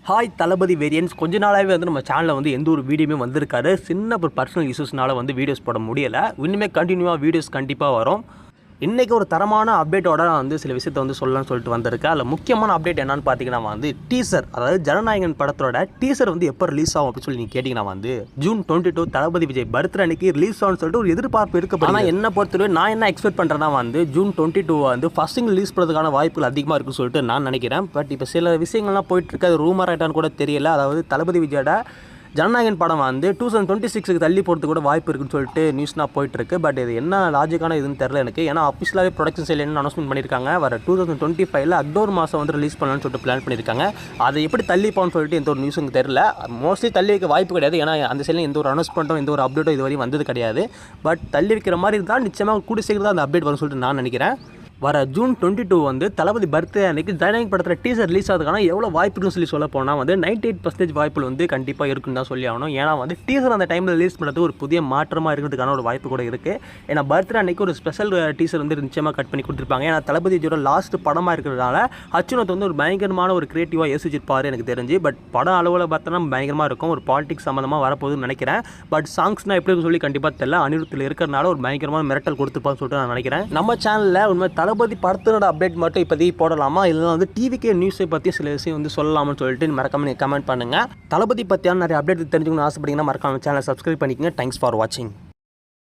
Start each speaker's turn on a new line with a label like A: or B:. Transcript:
A: Hi தளபதி variance கொஞ்ச நாளாகவே வந்து நம்ம சேனலில் வந்து எந்த ஒரு வீடியோமே வந்திருக்காரு. சின்ன ஒரு பர்சனல் இஷ்யூஸ்னால வந்து வீடியோஸ் போட முடியலை. இன்னுமே கண்டினியூவாக வீடியோஸ் கண்டிப்பாக வரும். இன்றைக்கி ஒரு தரமான அப்டேட்டோட நான் வந்து சில விஷயத்தை வந்து சொல்லலாம்னு சொல்லிட்டு வந்திருக்கேன். அதில் முக்கியமான அப்டேட் என்னன்னு பார்த்தீங்கன்னா வந்து டீசர், அதாவது ஜனநாயகன் படத்தோட டீசர் வந்து எப்போ ரிலீஸ் ஆகும் அப்படின்னு சொல்லி நீங்கள் கேட்டிங்கன்னா வந்து ஜூன் 22 தளபதி விஜய் பர்த்டே அன்னைக்கு ரிலீஸ் ஆகும்னு சொல்லிட்டு ஒரு எதிர்பார்ப்பு இருக்குது. ஆனால் என்ன பொறுத்தவரை நான் என்ன எக்ஸ்பெக்ட் பண்ணுறேன்னா வந்து ஜூன் 22 வந்து ஃபஸ்ட்டிங் ரிலீஸ் பண்ணுறதுக்கான வாய்ப்புகள் அதிகமாக இருக்குன்னு சொல்லிட்டு நான் நினைக்கிறேன். பட் இப்போ சில விஷயங்கள்லாம் போயிட்டுருக்கு, அது ரூமர் ஆகிட்டான்னு கூட தெரியல. அதாவது தளபதி விஜயோட ஜனநாயகன் படம் வந்து 2026க்கு தள்ளி போகிறதுக்கு கூட வாய்ப்பு இருக்குன்னு சொல்லிட்டு நியூஸ்னால் போயிட்டுருக்கு. பட் இது என்ன லாஜிக்கான இதுன்னு தெரில எனக்கு. ஏன்னா அஃபிஷியலாகவே ப்ரொடக்ஷன் சைடில் என்ன அனௌன்ஸ்மெண்ட் பண்ணியிருக்காங்க, வர 2025 அக்டோபர் மாதம் வந்து ரிலீஸ் பண்ணலான்னு சொல்லிட்டு பிளான் பண்ணியிருக்காங்க. அதை எப்படி தள்ளி போகணும்னு சொல்லிட்டு எந்த ஒரு நியூஸும் தெரில. மோஸ்ட்லி தள்ளி வைக்க வாய்ப்பு கிடையாது. ஏன்னா அந்த சைடில் எந்த ஒரு அனௌன்ஸ்மெண்ட்டும் எந்த ஒரு அப்டேட்டும் இது வரையும் வந்தது கிடையாது. பட் தள்ளி வைக்கிற மாதிரி இருந்தால் நிச்சயமாக கூடி சீக்கிரம் அந்த அப்டேட் வரும்னு சொல்லிட்டு நான் நினைக்கிறேன். வர ஜூன் 22 வந்து தளபதி பர்த்டே அன்றைக்கி ஜனநாயகன் படத்தில் டீசர் ரிலீஸ் ஆகுதுக்கான எவ்வளோ வாய்ப்பு இருக்குன்னு சொல்ல போனால் வந்து 98% வாய்ப்புகள் வந்து கண்டிப்பாக இருக்குன்னு தான் சொல்லி ஆகணும். ஏன்னா வந்து டீசர் அந்த டைமில் ரிலீஸ் பண்ணுறது ஒரு புதிய மாற்றமாக இருக்கிறதுக்கான ஒரு வாய்ப்பு கூட இருக்குது. ஏன்னா பர்த்டே அன்றைக்கி ஒரு ஸ்பெஷல் டீசர் வந்து நிச்சயமாக கட் பண்ணி கொடுத்துருப்பாங்க. ஏன்னா தளபதி விஜயோட லாஸ்ட் படமாக இருக்கிறதுனால அர்ச்சுனத் வந்து ஒரு பயங்கரமான ஒரு கிரியேட்டிவாக யோசிச்சிருப்பார் எனக்கு தெரிஞ்சு. பட் படம் அளவில் பார்த்தோன்னா பயங்கரமாக இருக்கும். ஒரு பாலிடிக்ஸ் சம்மந்தமாக வரப்போகுதுன்னு நினைக்கிறேன். பட் சாங்ஸ்னால் எப்படி சொல்லி கண்டிப்பாக தெரியல. அனிருத்தில் இருக்கிறனால ஒரு பயங்கரமான மிரட்டல் கொடுத்துருப்பான்னு சொல்லிட்டு நான் நினைக்கிறேன். நம்ம சேனலில் உண்மை தளபதி படத்தோட அப்டேட் மட்டும் இப்போதைக்கு போடலாமா, இல்லைனா வந்து டிவிக்கே நியூஸை பற்றி சில விஷயம் வந்து சொல்லலாம்னு சொல்லிட்டு மறக்காம கமெண்ட் பண்ணுங்கள். தளபதி பற்றியான நிறைய அப்டேட் தெரிஞ்சுக்கணும்னு ஆசைப்பட்டீங்கன்னா மறக்காம சேனலை சப்ஸ்கிரைப் பண்ணிக்கங்க. தேங்க்ஸ் ஃபார் வாட்சிங்.